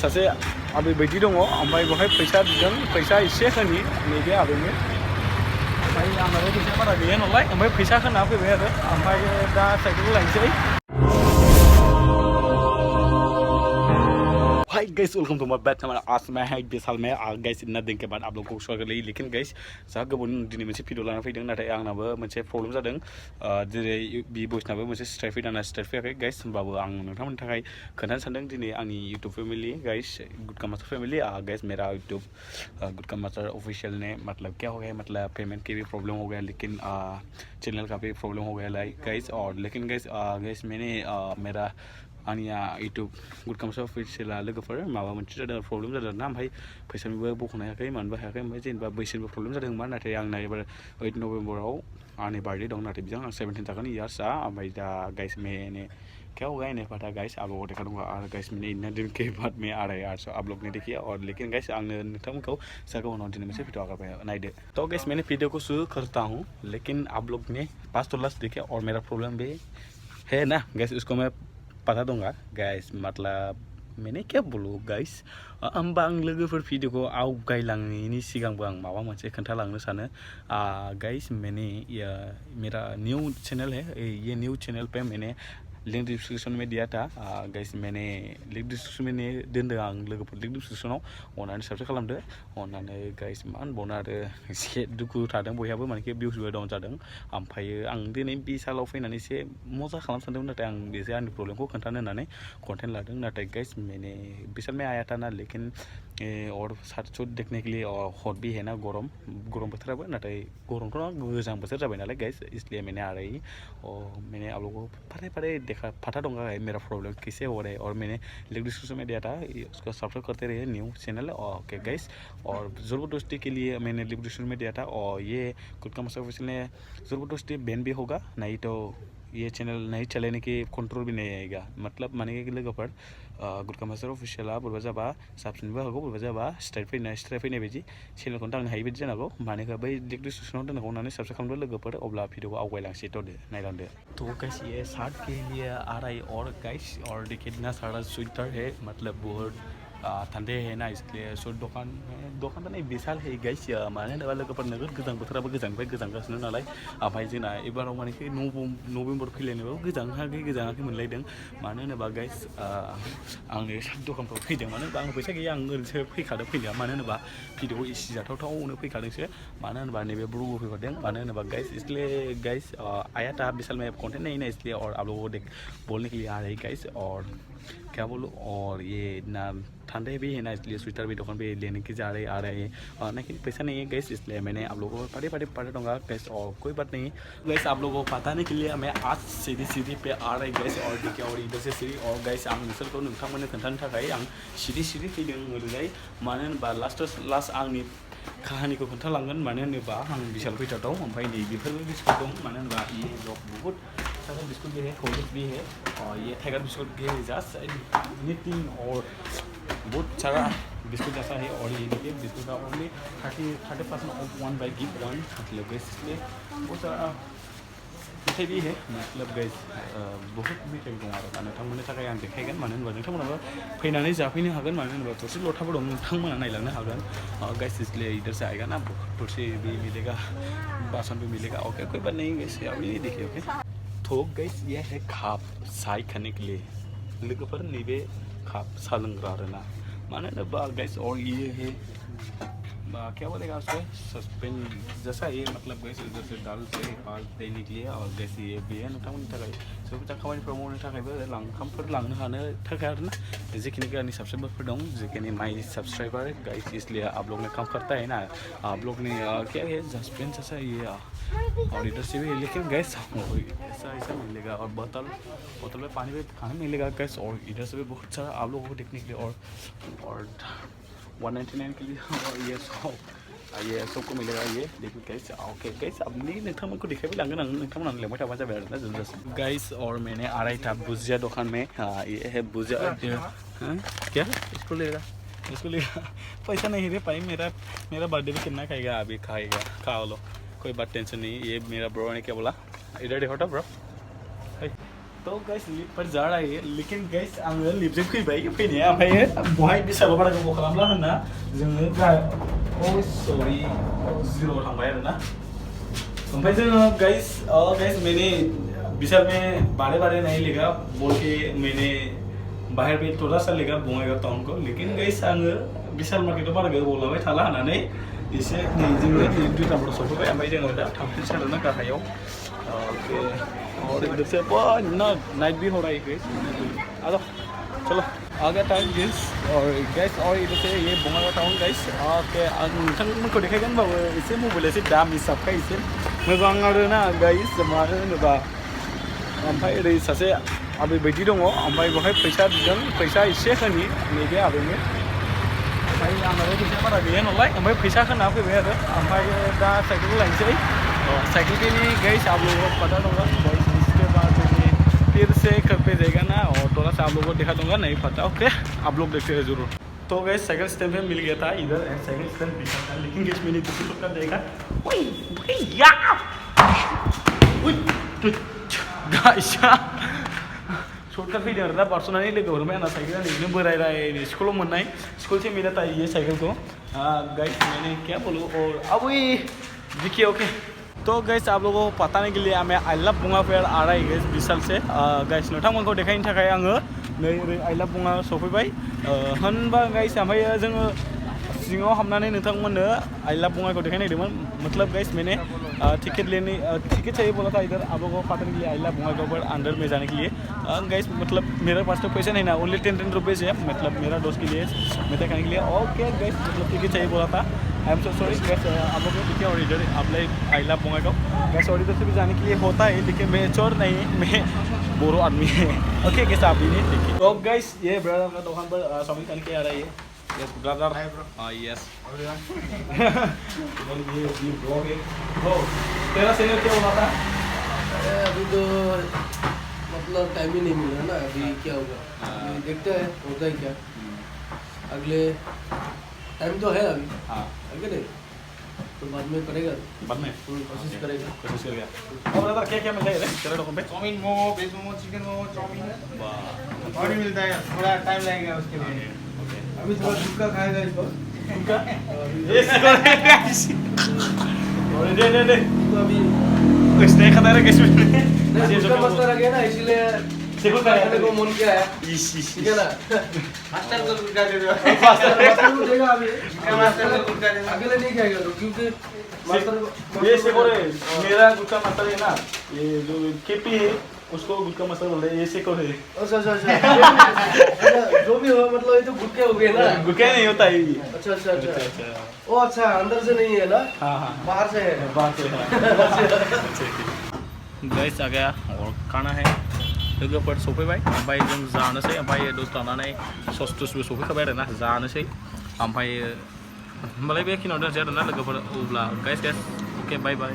सासे आबै बायदि दङ ओमफ्राय बेवहाय फैसा बिदों फैसा एसे होनि नैबे आबैनो ओमफ्राय आंनाबो फैसा बारा गैया नालाय ओमफ्राय फैसा होना फैबाय आरो ओमफ्राय दा साइकेलखौ लायनोसै hi guys welcome to my back channel आज मैं है विशाल में गाइस इतना दिन के बाद आप लोगों को स्वागत है लेकिन गाइस जा गोबाव दिनै मोनसे भिडिअ लाना फैदों नाथाय आंनाबो मोनसे प्रब्लेम जादों जेरै बि बयसनाबो मोनसे स्ट्राइक फैदों स्ट्राइक फैयाखै गाइस होमबाबो आं नोंथांमोननि थाखाय खोन्थानो सानदों दिनै आंनि यूट्यूब फैमिली गाइस गुटका मास्टर फैमिली गाइस मेरा यूट्यूब गुटका मास्टर ऑफिशियल ने मतलब क्या हो गया मतलब पेमेंट की भी प्रॉब्लम हो गया लेकिन चैनल का भी प्रॉब्लम हो गया लाइक गाइस और लेकिन गाइस मैंने मेरा आंनिया यूट्यूब गुटका मास्टर ऑफिशियल लोगोफोर माबा मोनसे जादों प्रब्लेम जादों ना ओमफ्राय फैसानिबो बख'नो हायाखै मानोबो हायाखै ओमफ्राय जेनेबा बैसोनिबो प्रब्लेम जादोंमोन नाथाय आंना एबार 8 नवेम्बराव आंनि बार्थडे दं नाथाय बेजों आं 17 जागोन इयार्सआ ओमफ्राय दा गाइस मैंने क्या होगा इन्हें पता गाइस आप लोगों को देखा दूंगा और गाइस मैंने इतना दिन के बाद में आ रहा है 800 आप लोग ने देखिए और लेकिन गाइस आंने नोंथांमोनखौ जागो उनाव दिन में से वीडियो आकर नायदो तो गाइस मैंने वीडियो को शुरू करता हूँ लेकिन आप लोग ने पास तो लास्ट देखे और मेरा प्रॉब्लम भी है ना गाइस उसको मैं पता दूंगा गाइस मतलब मैंने क्या बोलूँ गाइस होमबा आं लोगोफोर भिडिअखौ आवगायलांनायनि सिगांबो आं माबा मोनसे खोन्थालांनो सानो गाइस मैंने मेरा न्यू चैनल है ये न्यू चैनल पे मैंने लिंक डिस्क्रिप्शन में दिया था गाइस मैंने लिंक डिस्क्रिप्शन में दोनदों आं लोगोफोर लिंक डिस्क्रिप्शनाव अननानै साबस्क्राइब खालामदो अननानै गाइस मा होनबावनो आरो एसे दुखु थादों बयहाबो मानोखि भिउसबो डाउन जादों ओमफ्राय आं दिनै बिसालाव फैनानै एसे मजा खालामनो सानदोंमोन नाथाय आं एसे आंनि प्रब्लेमखौ खोन्थानो होननानै कन्टेन्ट लादों नाथाय गाइस मैंने बिसाल में आया था ना लेकिन और साथ साथ देखने के लिए हॉट भी है ना गरम बोथोराबो नाथाय गरमथ' नङा गोजां बोथोर जाबाय नालाय गाइस इसलिए मैंने आ रही और मैंने आप लोगों को फारे देखा पता दूंगा मेरा प्रॉब्लम कैसे हो रहा है और मैंने लिंक डिस्क्रिप्शन में दिया था उसको सब्सक्राइब करते रहिए न्यू चैनल ओके गाइस और ज़बरदस्ती के लिए मैंने लिंक डिस्क्रिप्शन में दिया था और ये गुटका मास्टर ऑफिशियल ने ज़बरदस्ती बैन भी होगा नहीं तो ये चैनल नहीं चलाने की कंट्रोल भी नहीं आएगा मतलब माने कि लोगोफोर गुटका मास्टर ऑफिशियला बोरैबा जाबा साबसिनबो हागौ बोरैबा जाबा स्ट्राइक फैनाय बायदि चेनेलखौनो दांनो हायि बायदि जानांगौ मानोना बै लिंक डिस्क्रिप्शनाव दोननांगौ होननानै साबस्क्राइब खालामदो लोगोफोर अब्ला भिडिअखौ आवगायलांसै तो दे नायलांदो तो गाइस ये शर्ट के लिए आ रहा है और गाइस और देखिए इतना सारा स्वेटर है मतलब बहुत ठंडे है ना इसलिए सो दुकान तो नहीं विशाल है गाइस मानो होनोबा लोगोफोर नोगोद गोजां बोथोराबो गोजांनिफ्राय गोजांगासिनो नालाय ओमफ्राय जोंना एबाराव मानेखि नभेम्बर फैलायनोबो गोजाङाखै मोनलायदों मानो होनोबा गाइस आंनि दखानफ्राव फैदों मानो होनोबा आं फैसा गैया आं ओरैनोसो फैखादों फैनाया मानो होनोबा भिडिअखौ इसे जाथावथावनो फैखादोंसो मानो होनोबा नैबे ब्लगाव फैफादों मानो होनोबा गाइस इसलिए गाइस आया था विशाल में कंटेंट नहीं ना इसलिए और आप लोगों को बोलने के लिए आ रही गाइस और क्या बोलूँ और ये ना ठंडे भी है ना इसलिए स्वेटर भी दुकान पे लेने की जा रही आ रहे हैं लेकिन पैसा नहीं है गैस इसलिए मैंने आप लोगों को पढ़े दूंगा गैस और कोई बात नहीं गैस आप लोगों को बताने के लिए मैं आज सीधी पे आ रही गैस और देखिए और इधर से सीधी और गैस आं नोंसोरखौ नोंथांमोननो खोन्थानो थाखाय आं सीधी फैदों ओरैजाय मानो होनोबा लास्ट आंनि काहानिखौ खोन्थालांगोन मानो होनोबा आं बिशाल फैथावथाव ओमफ्राय नै बेफोरबो बिस्कुट दं मानो होनोबा ये लोग बहुत सारा बिस्कुट भी है कोल्ड भी है और ये टाइगर बिस्कुट के जस्ट नितिन और बहुत सारा बिस्कुट जैसा है और ये देखिए बिस्कुट का ओनली 30% ऑफ 1 बाय गिव 1 मतलब गैस इसलिए बहुत सारा मिठाई भी है मतलब गैस बहुत मिठाई दं आरो नोंथांमोननि थाखाय आं देखायगोन मानो होनोबा नोंथांमोनाबो फैनानै जाफैनो हागोन मानो होनोबा थोरसि लथाबो दं नोंथांमोना नायलांनो हागोन गैस इसलिए इधर से आएगा ना थोरसि भी मिलेगा बासन भी मिलेगा ओके कोई बात नहीं गैस अभी नहीं देखिए ओके तो गैस ये है खाप साय खाने के लिए लोगोफोर नैबे खाप सा लोंग्रा आरोना मानो होनोबा गैस और ये है क्या बोलेगा उसको सस्पेंड जैसा ये मतलब गैस जैसे दाल से पाल देने के लिए और गैस ये भी है नोंथांमोननि थाखाय जोबोद खामानिफोर मावनो थाखायबो ओंखामफोर लांनो हानो थाखाय आरोना जिखिनि आंनि सब्सक्राइबरफोर दं जिखिनि माय सब्सक्राइबर गाइस इसलिए आप लोग ने काम करता है ना आप लोग ने क्या है सस्पेंड जैसा ये और इधर से भी लेकिन गैस ऐसा मिलेगा और बोतल में पानी भी खाने मिलेगा गैस और इधर से भी बहुत सारा आप लोगों को देखने के लिए और 199 के लिए और ये सबको मिलेगा ये देखिए गैस ओके गैस अब नहीं नोंथांमोनखौ देखायबाय लांगोन आं नोंथांमोना लेंबाय थाबानो जाबाय आरोना जों गाइस और मैंने आ रही था भुजिया दुकान में ये है भुजिया क्या इसको लेगा पैसा नहीं है भाई मेरा बर्थडे भी कितना खाएगा अभी खाएगा खा लो कोई बात टेंशन नहीं ये मेरा ब्रो ने क्या बोला इधर देखो तो ब्रो तो गाइस लिफ्टफोर जारायो लेकिन गाइस आङो लिफ्टजों फैबाय फैनाया ओमफ्राय बहाय बिसालाव बारा गोबाव खालामला होनना जोङो सरि 0 थांबाय आरोना ओमफ्राय जोङो गाइस मैंने विशाल में बारे नहीं लेगा बोल के मैंने बाहर पे थोड़ा सा लेगा बङाइगाव टाउन को लेकिन गाइस आङो विशाल मार्केटआव बारा गोबाव लाबाय थाला होननानै एसे नै जोङो 2टाफोराव सफैबाय ओमफ्य जोङो दा थांफिनसै आरोना गाहायाव ओके और इधर से ना नाइट भी हो रहा है गाइस आ जाओ चलो आ गया टाइम गाइस और इधर से ये बङाइगाव टाउन गाइस ओके नोंथांमोनखौ देखायगोनबाबो एसे मबाइल एसे दाम हिसाबखाय एसे मोजां आरोना गाइस मानो होनोबा ओमफ्राय ओरै सासे आबै बायदि दङ ओमफ्राय बेवहाय फैसा बिदों फैसा एसे होनि नैबे आबैनो ओमफ्राय आंनाबो फैसा बारा गैया नालाय ओमफ्राय फैसा होना फैबाय आरो ओमफ्राय दा साइकेलखौ लायनोसै साइकिल के लिए गाइस आप लोगों को पता होगा गाइस इसके बाद फिर से घर पे जाएगा ना और थोड़ा सा आप लोगों को दिखा दूंगा नहीं पता ओके आप लोग देखते रहे जरूर तो गाइस साइकिल स्टैंड पे मिल गया था इधर साइकिल स्टैंड दिखा था लेकिन गाइस मैंने दूसरी लोग का देखा गाइस शॉर्टकट फैदों आरोना बारस'नानै लोगो हरबाय आंना साइकेला नैनो बोराय स्कुलाव मोननाय स्कुल से मिला था ये साइकिल को गाइस मैंने क्या बोलूँ और अब देखिए ओके तो गाइस आप लोगों को बताने के लिए मैं आई लव बङाइगाव आ रहा है गाइस विशाल से गाइस नोंथांमोनखौ देखायनो थाखाय आङो नै ओरै आई लव बङाइगाव सफैबाय होनबा गाइस ओमफ्राय जोङो सिङाव हाबनानै नोंथांमोननो आई लव बङाइगाव देखायनो नागिरदोंमोन मतलब गाइस मैंने टिकट चाहिए बोला था इधर आप लोगों को बताने के लिए आई लव बङाइगाव पर अंदर में जाने के लिए गाइस मतलब मेरे पास तो पैसा नहीं ना ओनली 10 रुपीज़ है मतलब मेरा दोस्त के लिए मैं दिखाने के लिए ओके गाइस मतलब टिकट चाहिए बोला था I am so sorry guys आप लोगों को देखिए और इधर आप लोग आई लव बङाइगाव गाइस और इधर से भी जाने के लिए होता है लेकिन मैं चोर नहीं मैं बोरो आदमी है ओके गाइस आप भी नहीं देखिए तो गाइस ये ब्रदर का दुकान पर शॉपिंग करने के आ रही है Yes, brother. Hi, bro. Yes. ये ब्लॉग है ब्रो तेरा सीनियर क्या हुआ था अभी तो मतलब टाइम ही नहीं मिला ना अभी क्या होगा अभी देखते हैं होता है क्या अगले टाइम तो है अभी आगे नहीं तो बाद में करेगा बाद में कोशिश करेगा और ब्रदर क्या क्या मिलता है तेरे दुकान पे चाउमीन मोमो वेज मोमो चिकन मोमो चाउमीन और भी मिलता है थोड़ा टाइम लगेगा उसके लिए अभी थोड़ा दुक्का खाएगा इसको उनका ये दे तो अभी इसने खाता है कैसे दुक्का मस्त लगे ना इसलिए देखो खाने को मन किया है ठीक है ना मास्टर को दुक्का दे दो मास्टर को देगा अभी मास्टर को दुक्का दे अकेले नहीं खाएगा तो क्योंकि मास्टर को ये से बोले मेरा गुटका मसाला है ना ये जो केपी है उसको गुटका मसाला बोलते हैं ये से को है अच्छा जो भी हो मतलब ये तो गुटके हो गए ना गुटका नहीं होता है ये अच्छा ओ अच्छा अंदर से नहीं है ना हाँ बाहर से है गाइस आ गया और खाना है लोगोफोर सफैबाय ओमफ्राय जों जानोसै ओमफ्राय दसे थानानै सस टसबो सफैखाबाय आरोना जानोसै ओमफ्राय होमबालाय बेखिनियाव दोनसै आरोना लोगोफोर अब्ला गाइस ओके बाय बाय